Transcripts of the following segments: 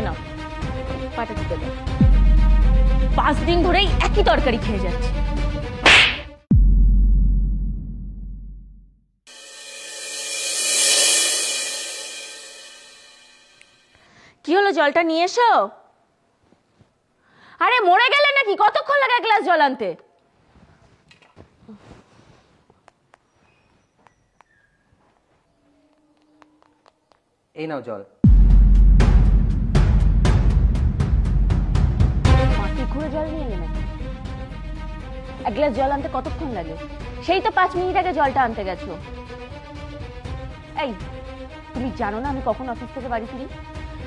না পাটা টিপে দাও। 5 দিন ধরেই একই তরকারি খেয়ে যাচ্ছি। কি হলো, জলটা নিয়ে এসো। আরে মরে গেলে নাকি? কতক্ষণ লাগে এক গ্লাস জল আনতে? এই নাও জল। মাটি ঘুরে জল নিয়ে এলে নাকি? এক গ্লাস জল আনতে কতক্ষণ লাগে? সেই তো 5 মিনিট আগে জলটা আনতে গেছো। এই তুমি জানো না আমি কখন অফিস থেকে বাড়ি ফিরি?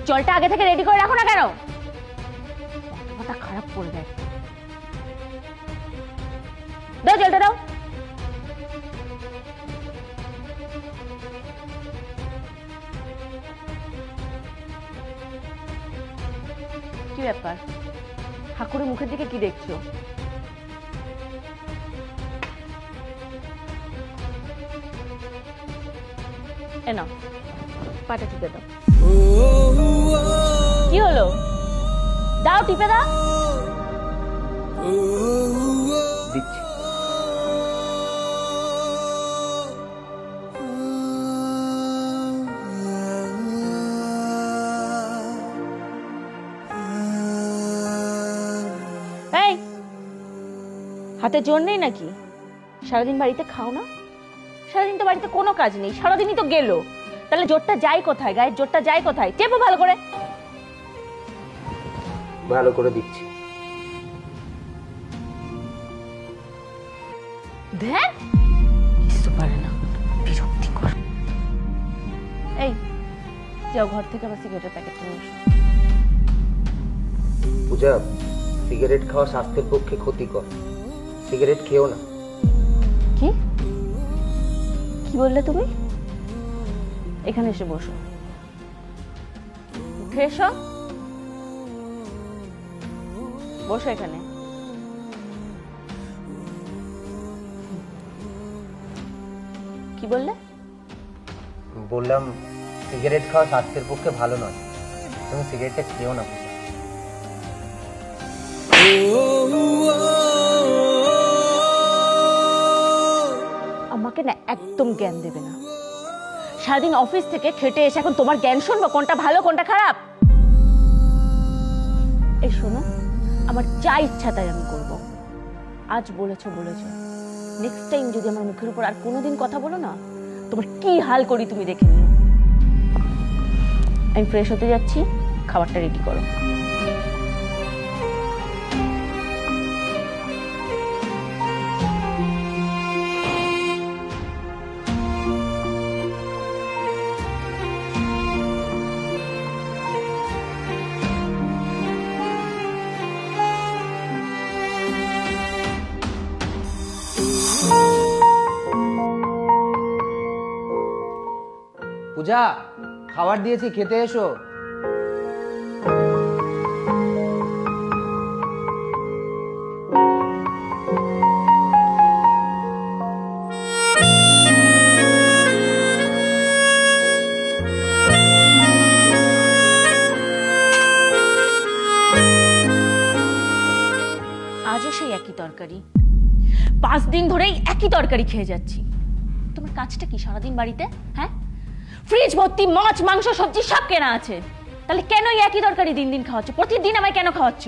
জলটা আগে থেকে রেডি করে রাখো না কেন? মাথা খারাপ করে দেয়। দাও জলটা দাও। কি ব্যাপার, ঠাকুরের মুখের দিকে কি দেখছো? এ নাও পাটা টিপে দাও। কি হলো, দাও টিপে দাও। দিচ্ছি। এই হাতে জোর নেই নাকি? সারাদিন বাড়িতে খাও না? সারাদিন তো বাড়িতে কোনো কাজ নেই, সারাদিনই তো গেল। তাহলে জোরটা যায় কোথায়? গায়ের জোরটা যায় কোথায়? টেপো ভালো করে। ভালো করে দিচ্ছি। দেখ কিছু পারে না, বিরক্তিকর। এই যাও ঘর থেকে আবার সিগারেটের প্যাকেট নিয়ে এসো। পূজা, সিগারেট খাওয়া স্বাস্থ্যের পক্ষে ক্ষতিকর। সিগারেট খেও না। কি কি বললে তুমি? এখানে এসে বসো। উঠে এসো, বসো এখানে। কি বললে? বললাম সিগারেট খাওয়া স্বাস্থ্যের পক্ষে ভালো নয়, তুমি সিগারেটটা খেও না। আমাকে না একদম জ্ঞান দেবে না। সারাদিন অফিস থেকে খেটে এসে এখন তোমার জ্ঞান শুনবো কোনটা ভালো কোনটা খারাপ? এই শোনো, আমার যা ইচ্ছা তাই আমি করবো। আজ বলেছো বলেছো, নেক্সট টাইম যদি আমার মুখের উপর আর কোনোদিন কথা বলো না, তোমার কি হাল করি তুমি দেখে নিও। আমি ফ্রেশ হতে যাচ্ছি, খাবারটা রেডি করো। পূজা, খাবার দিয়েছি, খেতে এসো। আজও সেই একই তরকারি, 5 দিন ধরেই একই তরকারি খেয়ে যাচ্ছি। তোমার কাজটা কি সারাদিন বাড়িতে? হ্যাঁ, ফ্রিজ ভর্তি মাছ মাংস সবজি সব কেনা আছে, তাহলে কেন এই একই তরকারি দিন দিন খাওয়াচ্ছ? প্রতিদিন আমায় কেন খাওয়াচ্ছ?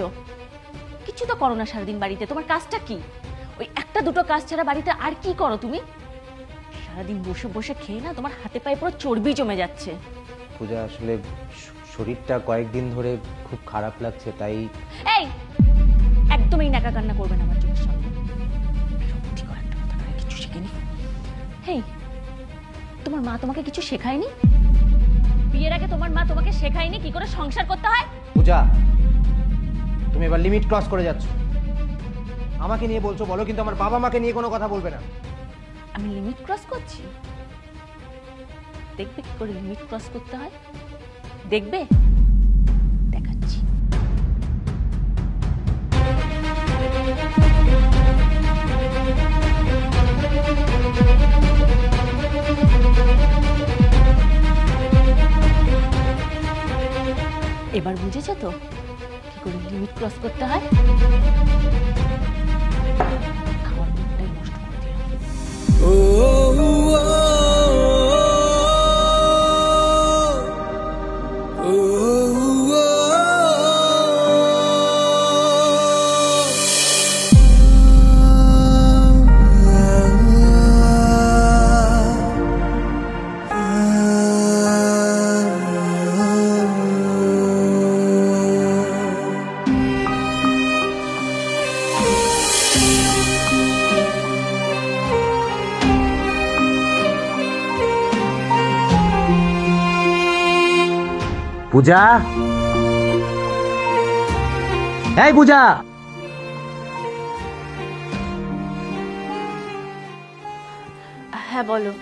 কিছু তো করো না সারাদিন বাড়িতে। তোমার কাজটা কি? ওই একটা দুটো কাজ ছাড়া বাড়িতে আর কি করো তুমি? সারাদিন বসে বসে খেয়ে না তোমার হাতে পায়ে পুরো চর্বি জমে যাচ্ছে। পূজা, আসলে শরীরটা কয়েকদিন ধরে খুব খারাপ লাগছে, তাই। এই একদম এই নাকা কান্না করবে না আমার চোখের সামনে। বিরক্তিকর একটা কথা, কারে কিছু শেখেনি। হেই, তোমার মা তোমাকে কিছু শেখায়নি? বিয়ের আগে তোমার মা তোমাকে শেখায়নি কি করে সংসার করতে হয়? পূজা, তুমি এবার লিমিট ক্রস করে যাচ্ছ। আমাকে নিয়ে বলছো বলো, কিন্তু আমার বাবা মাকে নিয়ে কোনো কথা বলবে না। আমি লিমিট ক্রস করছি? দেখবে কি করে লিমিট ক্রস করতে হয়, দেখবে, দেখাচ্ছি। এবার বুঝেছো তো কি করে লিমিট ক্রস করতে হয়? খাবার মুখটাই নষ্ট করে দিলাম। পূজা, এই পূজা, হ্যাঁ বলো।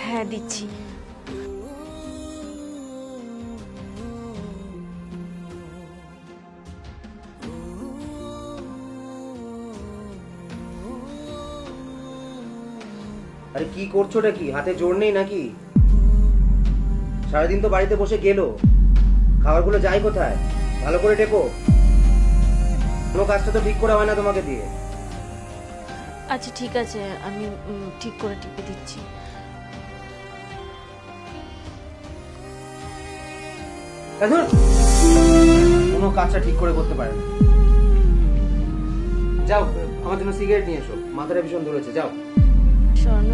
হ্যাঁ দিচ্ছি। আরে কি করছোটা কি? হাতে জোর নেই নাকি? সারাদিন তো বাড়িতে বসে গেল, খাবারগুলো যায় কোথায়? ভালো করে টেপো, কোনো কাজটা তো ঠিক করে হয় না তোমাকে দিয়ে। আচ্ছা ঠিক আছে, আমি ঠিক করে টিপে দিচ্ছি। কোনো কাজটা ঠিক করে করতে পারে না। যাও আমার জন্য সিগারেট নিয়ে এসো, মাথাটা ভীষণ ধরেছে। যাও। স্বর্ণ,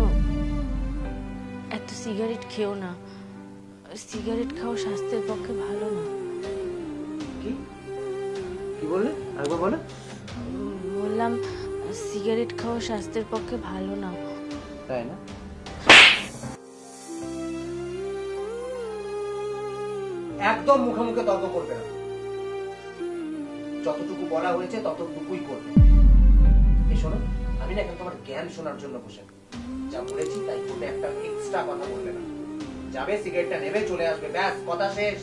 এত সিগারেট খেও না, সিগারেট খাওয়া স্বাস্থ্যের পক্ষে ভালো না। কি কি বললে? আরেকবার বলো। বললাম সিগারেট খাওয়া স্বাস্থ্যের পক্ষে ভালো না। তাই না? একদম মুখে মুখে তর্ক করবে না, যতটুকু বলা হয়েছে ততটুকুই করবে। এই শোনো, আমি না এখন তোমার জ্ঞান শোনার জন্য বসে, যা বলেছি তাই করবে, একটা এক্সট্রা কথা বলবে না। যাবে, সিগারেটটা নেবে, চলে আসবে, ব্যাস, কথা শেষ।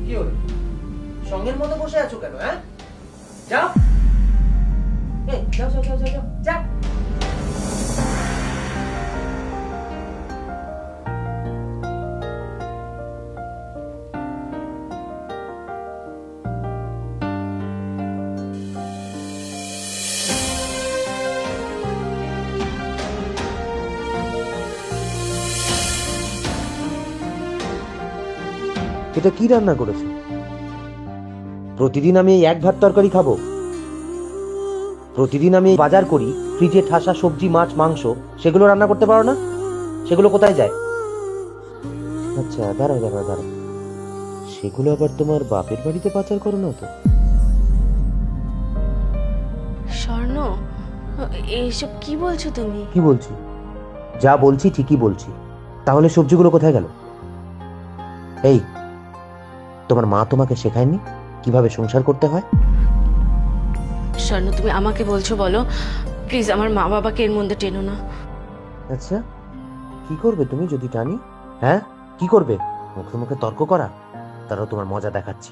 কি হলো, সঙ্গের মতো বসে আছো কেন? হ্যাঁ, যাও। এই যাও যাও যাও যাও যাও। এটা কি রান্না করেছো? প্রতিদিন আমি এই এক ভাত তরকারি খাবো? প্রতিদিন আমি বাজার করি, ফ্রিজে ঠাসা সবজি, মাছ, মাংস, সেগুলো রান্না করতে পারো না? সেগুলো কোথায় যায়? আচ্ছা দাঁড়াও দাঁড়াও দাঁড়াও, সেগুলো আবার তোমার বাপের বাড়িতে পাচার করো না তো? স্বর্ণ, এইসব কি বলছো তুমি? কি বলছি? যা বলছি ঠিকই বলছি। তাহলে সবজিগুলো কোথায় গেল? এই, তোমার মা তোমাকে শেখায়নি কিভাবে সংসার করতে হয়? স্বর্ণ, তুমি আমাকে বলছো বলো, প্লিজ আমার মা বাবাকে এর মধ্যে টেনো না। আচ্ছা, কি করবে তুমি যদি টানি? হ্যাঁ, কি করবে? মুখে মুখে তর্ক করা? তারাও তোমার মজা দেখাচ্ছি।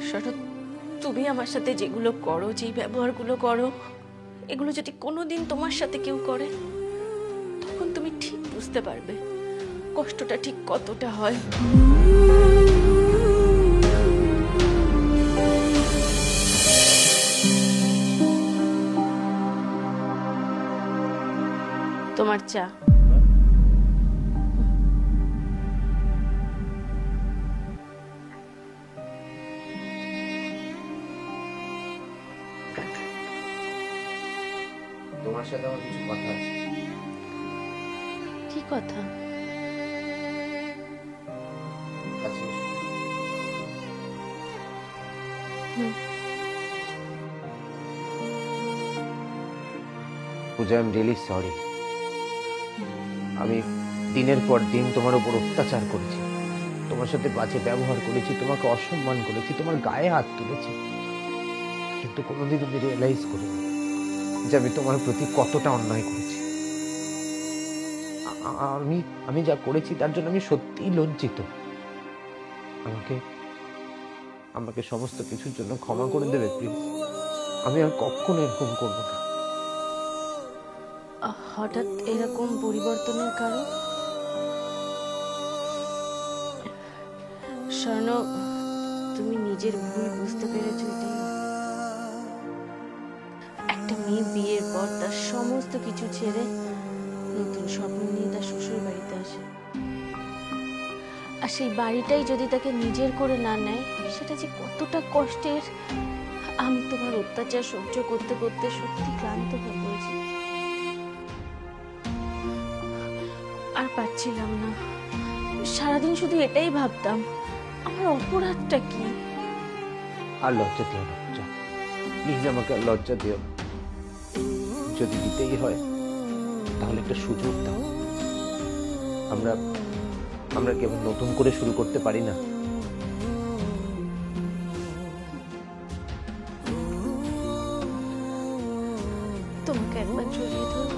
স্বর্ণ, তুমি আমার সাথে যেগুলো করো, যেই ব্যবহারগুলো করো, এগুলো যদি কোনোদিন তোমার সাথে কেউ করে, তখন তুমি ঠিক বুঝতে পারবে কষ্টটা ঠিক কতটা হয়। তোমার চা। তোমার সাথে আমার কিছু কথা আছে। কি কথা? কাছে এসো। পূজা, আই এম রিয়েলি সরি। আমি দিনের পর দিন তোমার উপর অত্যাচার করেছি, তোমার সাথে বাজে ব্যবহার করেছি, তোমাকে অসম্মান করেছি, তোমার গায়ে হাত তুলেছি, কিন্তু কোনোদিন আমি রিয়েলাইজ করিনি যে আমি তোমার প্রতি কতটা অন্যায় করেছি। আমি যা করেছি তার জন্য আমি সত্যিই লজ্জিত। আমাকে আমাকে সমস্ত কিছুর জন্য ক্ষমা করে দেবে প্লিজ। আমি আর কখনো এরকম করবো না। হঠাৎ এরকম পরিবর্তনের কারণ? স্বর্ণ, তুমি নিজের ভুল বুঝতে পেরেছো, এটাই। একটা মেয়ে বিয়ের পর তার সমস্ত কিছু ছেড়ে নতুন স্বপ্ন নিয়ে তার শ্বশুর বাড়িতে আসে, আর সেই বাড়িটাই যদি তাকে নিজের করে না নেয়, সেটা যে কতটা কষ্টের। আমি তোমার অত্যাচার সহ্য করতে করতে সত্যি ক্লান্ত হয়ে পড়েছি, আর পারছিলাম না। সারাদিন শুধু এটাই ভাবতাম, আমার অপরাধটা কি। আর লজ্জা দিও না পূজা, প্লিজ আমাকে আর লজ্জা দিও না। যদি দিতেই হয় তাহলে একটা সুযোগ দাও। আমরা কেবল নতুন করে শুরু করতে পারি না? তোমাকে একবার জড়িয়ে ধরো।